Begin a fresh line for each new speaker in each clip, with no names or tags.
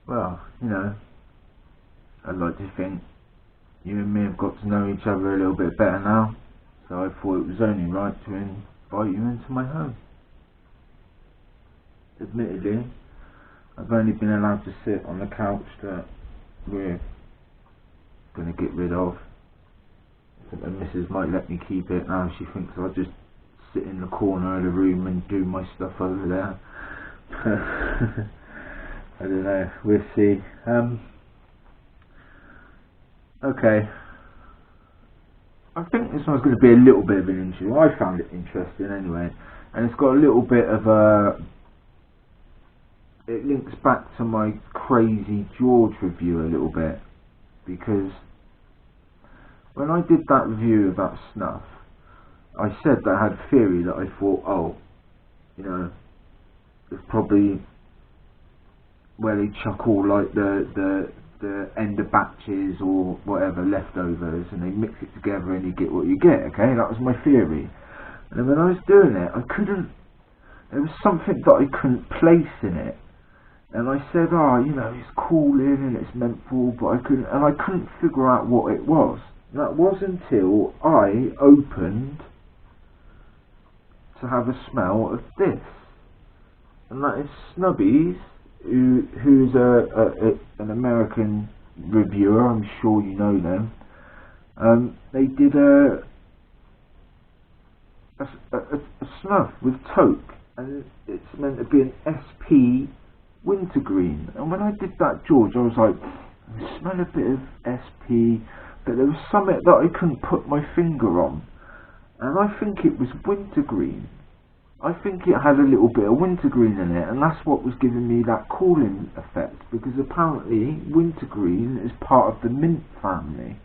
well, you know, I'd like to think you and me have got to know each other a little bit better now, so I thought it was only right to invite you into my home. Admittedly, I've only been allowed to sit on the couch that we're going to get rid of. I think the missus might let me keep it now. She thinks I'll just sit in the corner of the room and do my stuff over there. I don't know, we'll see. Okay, I think this one's going to be a little bit of an issue. I found it interesting anyway, and it's got a little bit of a... It links back to my Crazy George review a little bit, because when I did that review about Snuff, I said that I had a theory that I thought, oh, you know, it's probably where they chuck all like the end of batches or whatever leftovers, and they mix it together and you get what you get. Okay, that was my theory. And then when I was doing it, there was something that I couldn't place in it, and I said, oh, you know, it's cooling and it's menthol, but I couldn't figure out what it was. And that was until I opened to have a smell of this, and that is Snubies, who's an American reviewer. I'm sure you know them. They did a snuff with Toque, and it's meant to be an SP Wintergreen. And when I did that, George, I was like, I smell a bit of SP, but there was something that I couldn't put my finger on, and I think it was wintergreen. I think it had a little bit of wintergreen in it, and that's what was giving me that cooling effect, because apparently wintergreen is part of the mint family.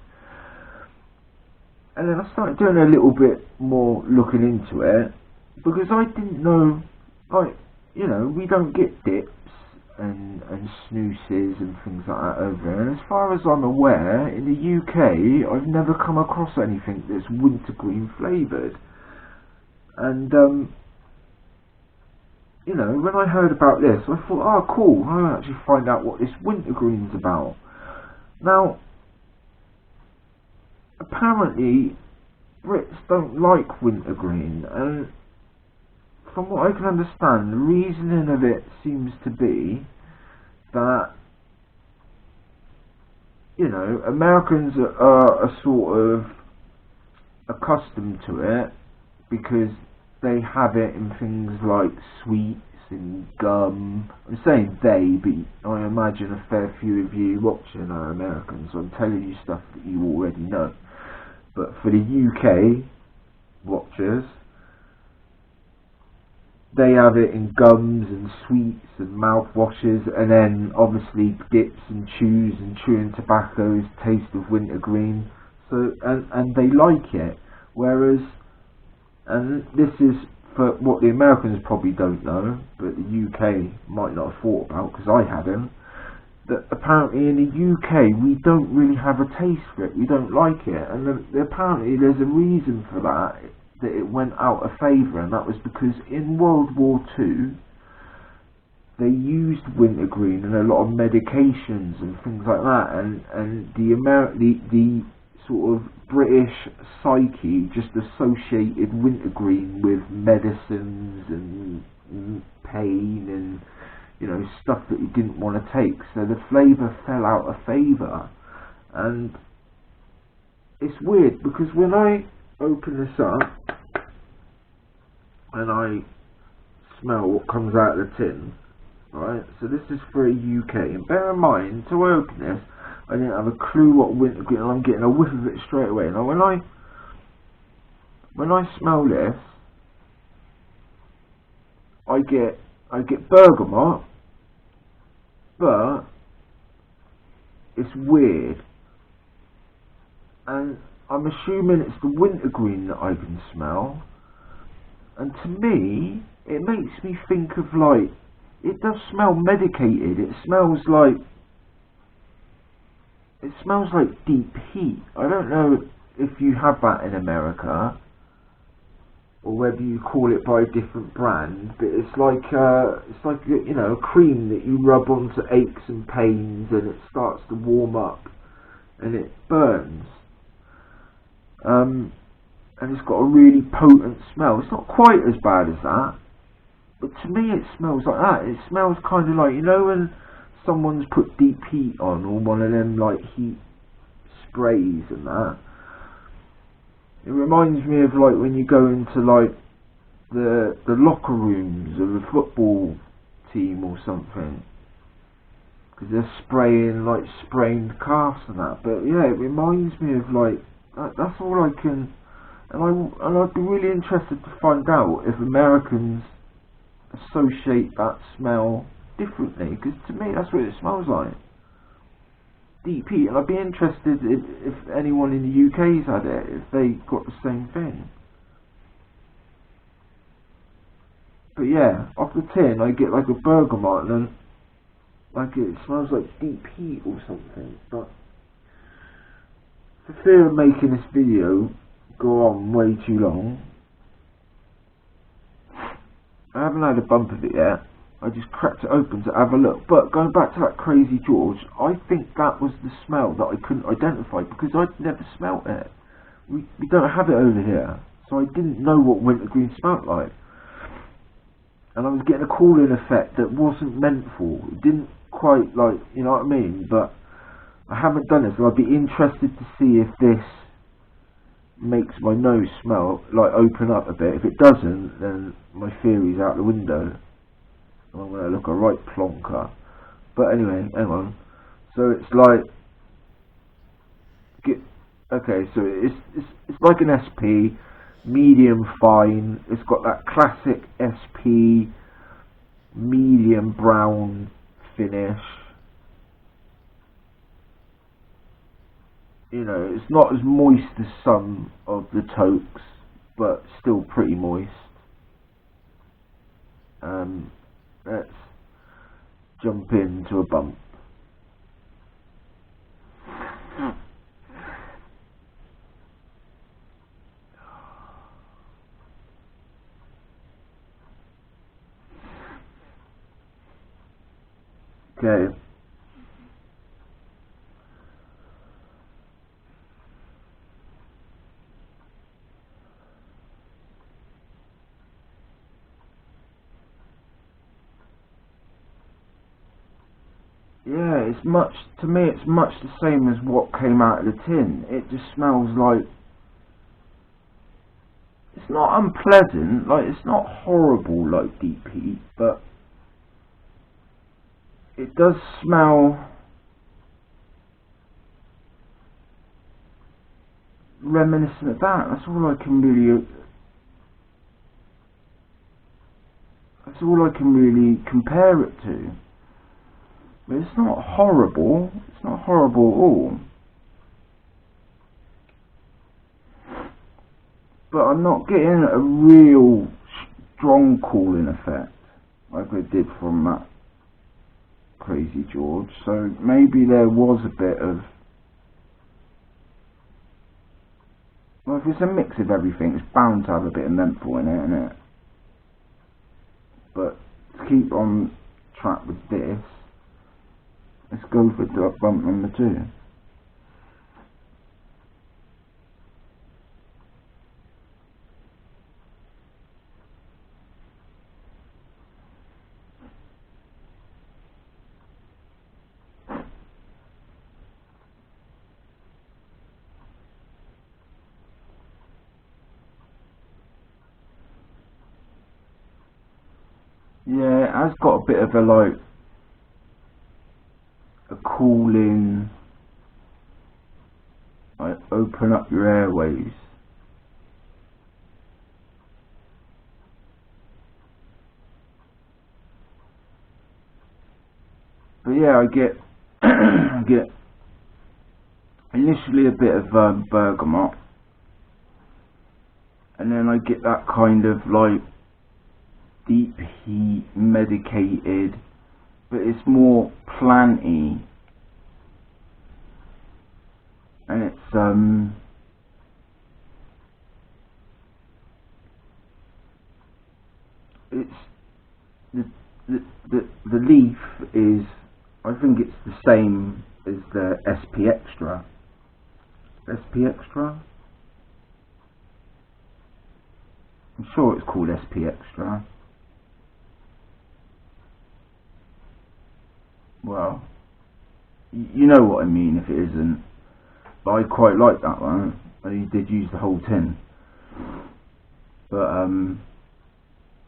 And then I started doing a little bit more looking into it, because I didn't know, like, you know, we don't get dips and snoozes and things like that over there, and as far as I'm aware, in the UK, I've never come across anything that's wintergreen flavoured. And you know, when I heard about this, I thought, oh cool, I'll actually find out what this wintergreen's about. Now, apparently Brits don't like wintergreen, and from what I can understand, the reasoning of it seems to be that, you know, Americans are sort of accustomed to it because they have it in things like sweets and gum. I'm saying they, but I imagine a fair few of you watching are Americans, so I'm telling you stuff that you already know. But for the UK watchers, they have it in gums and sweets and mouthwashes, and then obviously dips and chews and chewing tobacco's taste of wintergreen. So and they like it, whereas, and this is for what the Americans probably don't know, but the UK might not have thought about, because I hadn't, that apparently in the UK we don't really have a taste for it, we don't like it, and apparently there's a reason for that it went out of favour, and that was because in World War II they used wintergreen in a lot of medications and things like that, and the sort of British psyche just associated wintergreen with medicines and pain and, you know, stuff that you didn't want to take, so the flavour fell out of favour. And it's weird, because when I open this up and I smell what comes out of the tin, right, so this is for a UK, and bear in mind, until I open this, I didn't have a clue what wintergreen, and I'm getting a whiff of it straight away. Now when I smell this, I get bergamot, but it's weird, and I'm assuming it's the wintergreen that I can smell, and to me it makes me think of, like, it does smell medicated. It smells like deep heat. I don't know if you have that in America, or whether you call it by a different brand, but it's like you know, a cream that you rub onto aches and pains, and it starts to warm up, and it burns. And it's got a really potent smell. It's not quite as bad as that, but to me it smells like that. It smells kind of like, you know, when someone's put deep heat on, or one of them like heat sprays and that. It reminds me of like when you go into like the locker rooms of a football team or something, because they're spraying the calves and that. But yeah, it reminds me of like that's all I can. And I'd be really interested to find out if Americans associate that smell differently, because to me that's what it smells like. Deep heat. And I'd be interested if anyone in the UK's had it, if they got the same thing. But yeah, off the tin I get like a bergamot, and like it smells like deep heat or something. But for fear of making this video go on way too long, I haven't had a bump of it yet. I just cracked it open to have a look. But going back to that Crazy George, I think that was the smell that I couldn't identify, because I'd never smelt it. We don't have it over here, so I didn't know what wintergreen smelt like. And I was getting a cooling effect that wasn't meant for. It didn't quite, like, you know what I mean? But I haven't done it, so I'd be interested to see if this makes my nose smell, like, open up a bit. If it doesn't, then my theory's out the window. I'm going to look a right plonker. But anyway, hang on. So it's like, okay, so it's like an SP, medium fine. It's got that classic SP medium brown finish. You know, it's not as moist as some of the Toques, but still pretty moist. Let's jump into a bump. Okay. Yeah, it's much, to me it's much the same as what came out of the tin. It just smells like, it's not unpleasant, like it's not horrible like deep heat, but it does smell reminiscent of that. That's all I can really compare it to. But it's not horrible. It's not horrible at all. But I'm not getting a real strong cooling effect like I did from that Crazy George. So maybe there was a bit of, well, if it's a mix of everything, it's bound to have a bit of menthol in it, isn't it? But to keep on track with this, let's go for bump number 2. Yeah, it has got a bit of a, like, a cooling, like, open up your airways. But yeah, I get I get initially a bit of bergamot, and then I get that kind of like deep heat medicated, but it's more planty, and it's the leaf is, I think it's the same as the SP Extra. SP Extra? I'm sure it's called SP Extra. Well, you know what I mean if it isn't. But I quite like that one. I did use the whole tin. But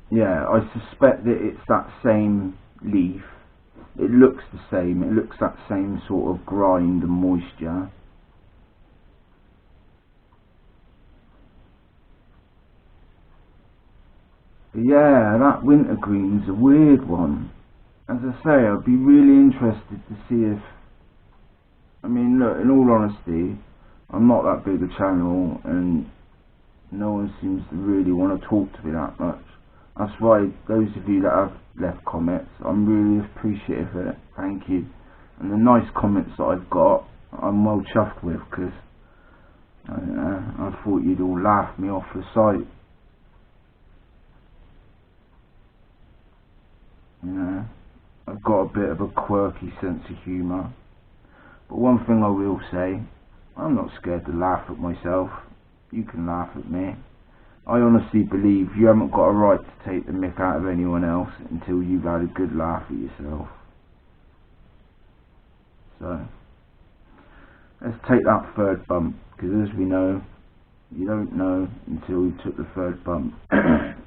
yeah, I suspect that it's that same leaf. It looks the same. It looks that same sort of grind and moisture. But yeah, that wintergreen's a weird one. As I say, I'd be really interested to see if, I mean, look, in all honesty, I'm not that big a channel and no one seems to really want to talk to me that much. That's why those of you that have left comments, I'm really appreciative of it. Thank you. And the nice comments that I've got, I'm well chuffed with, because I thought you'd all laugh me off the site. You know, I've got a bit of a quirky sense of humour. But one thing I will say, I'm not scared to laugh at myself. You can laugh at me. I honestly believe you haven't got a right to take the mick out of anyone else until you've had a good laugh at yourself. So, let's take that third bump, because as we know, you don't know until you took the third bump.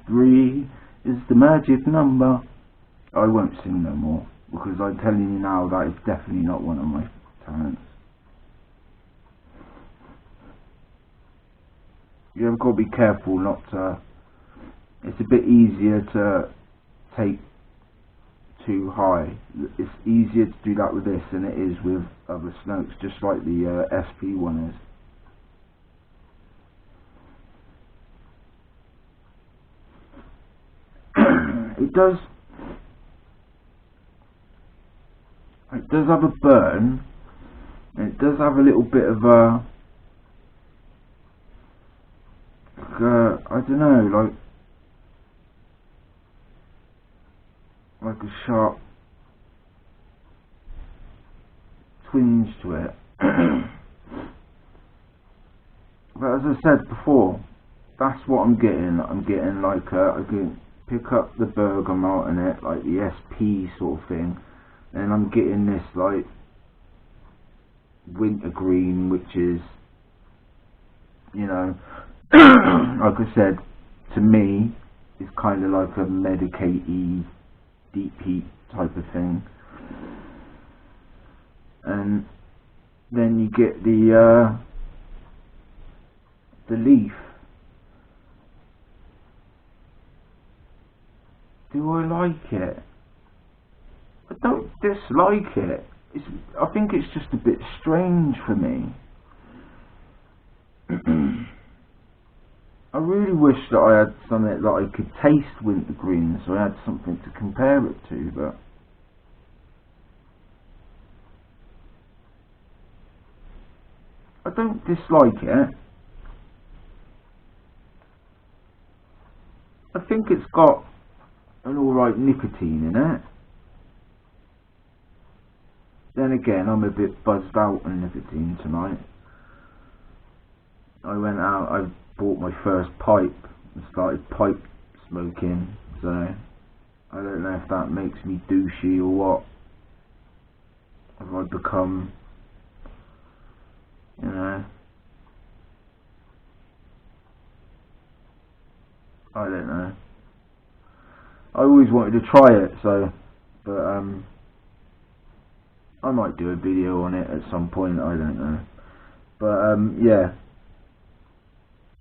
3 is the magic number. I won't sing no more, because I'm telling you now that is definitely not one of my talents. You have got to be careful not to, it's a bit easier to take too high. It's easier to do that with this than it is with other snokes, just like the SP one is. It does have a burn, and it does have a little bit of a, I don't know, like a sharp twinge to it. But as I said before, that's what I'm getting. I'm getting like I can pick up the bergamot in it, like the SP sort of thing, and I'm getting this like wintergreen, which is, you know, like I said, to me, it's kind of like a medicate-y, deep heat type of thing. And then you get the leaf. Do I like it? I don't dislike it. I think it's just a bit strange for me. I really wish that I had something that I could taste wintergreen, so I had something to compare it to, but I don't dislike it. I think it's got an alright nicotine in it. Then again, I'm a bit buzzed out on nicotine tonight. I went out, I bought my first pipe and started pipe smoking, so I don't know if that makes me douchey or what. Have I become, you know, I don't know. I always wanted to try it, so, but I might do a video on it at some point, I don't know. But yeah,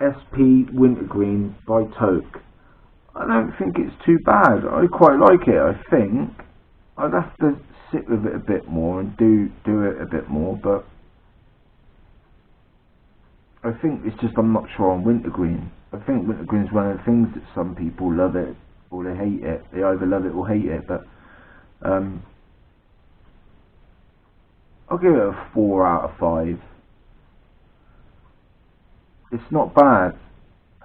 SP Wintergreen by Toque. I don't think it's too bad. I quite like it. I think I'd have to sit with it a bit more and do it a bit more, but I think it's just I'm not sure on wintergreen. I think wintergreen is one of the things that some people love it or they hate it. They either love it or hate it, but I'll give it a 4 out of 5. It's not bad,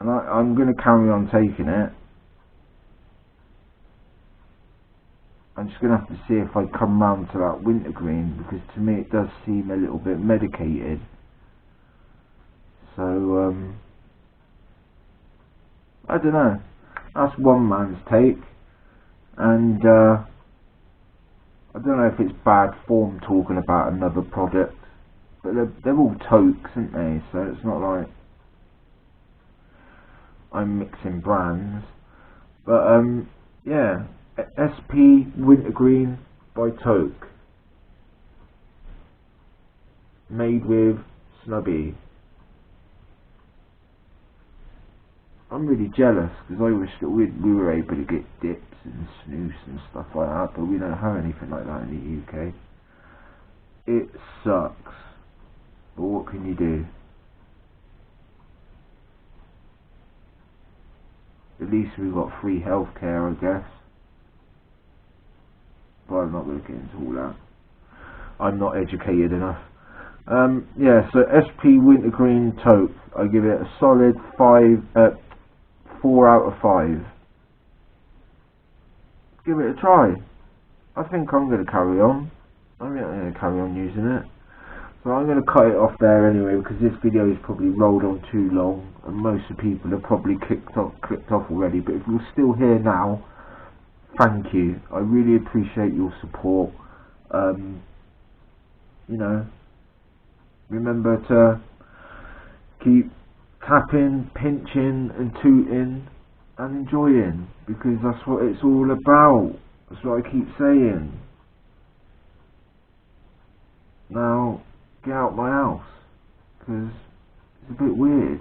and I'm going to carry on taking it. I'm just going to have to see if I come round to that wintergreen, because to me it does seem a little bit medicated. So, I don't know. That's one man's take. And, I don't know if it's bad form talking about another product. But they're all Toques, aren't they? So it's not like I'm mixing brands. But, yeah. SP Wintergreen by Toque. Made with Snubie. I'm really jealous because I wish that we were able to get dips and snooze and stuff like that, but we don't have anything like that in the UK. It sucks, but what can you do? At least we've got free healthcare, I guess. But I'm not going to get into all that. I'm not educated enough. Yeah, so SP Wintergreen Tote. I give it a solid 4 out of 5. Give it a try. I think I'm going to carry on. I'm going to carry on using it. So I'm going to cut it off there anyway, because this video is probably rolled on too long, and most of the people have probably clicked off already. But if you're still here now, thank you. I really appreciate your support. You know, remember to keep tapping, pinching and tooting and enjoying, because that's what it's all about. That's what I keep saying. Now, get out my house, because it's a bit weird.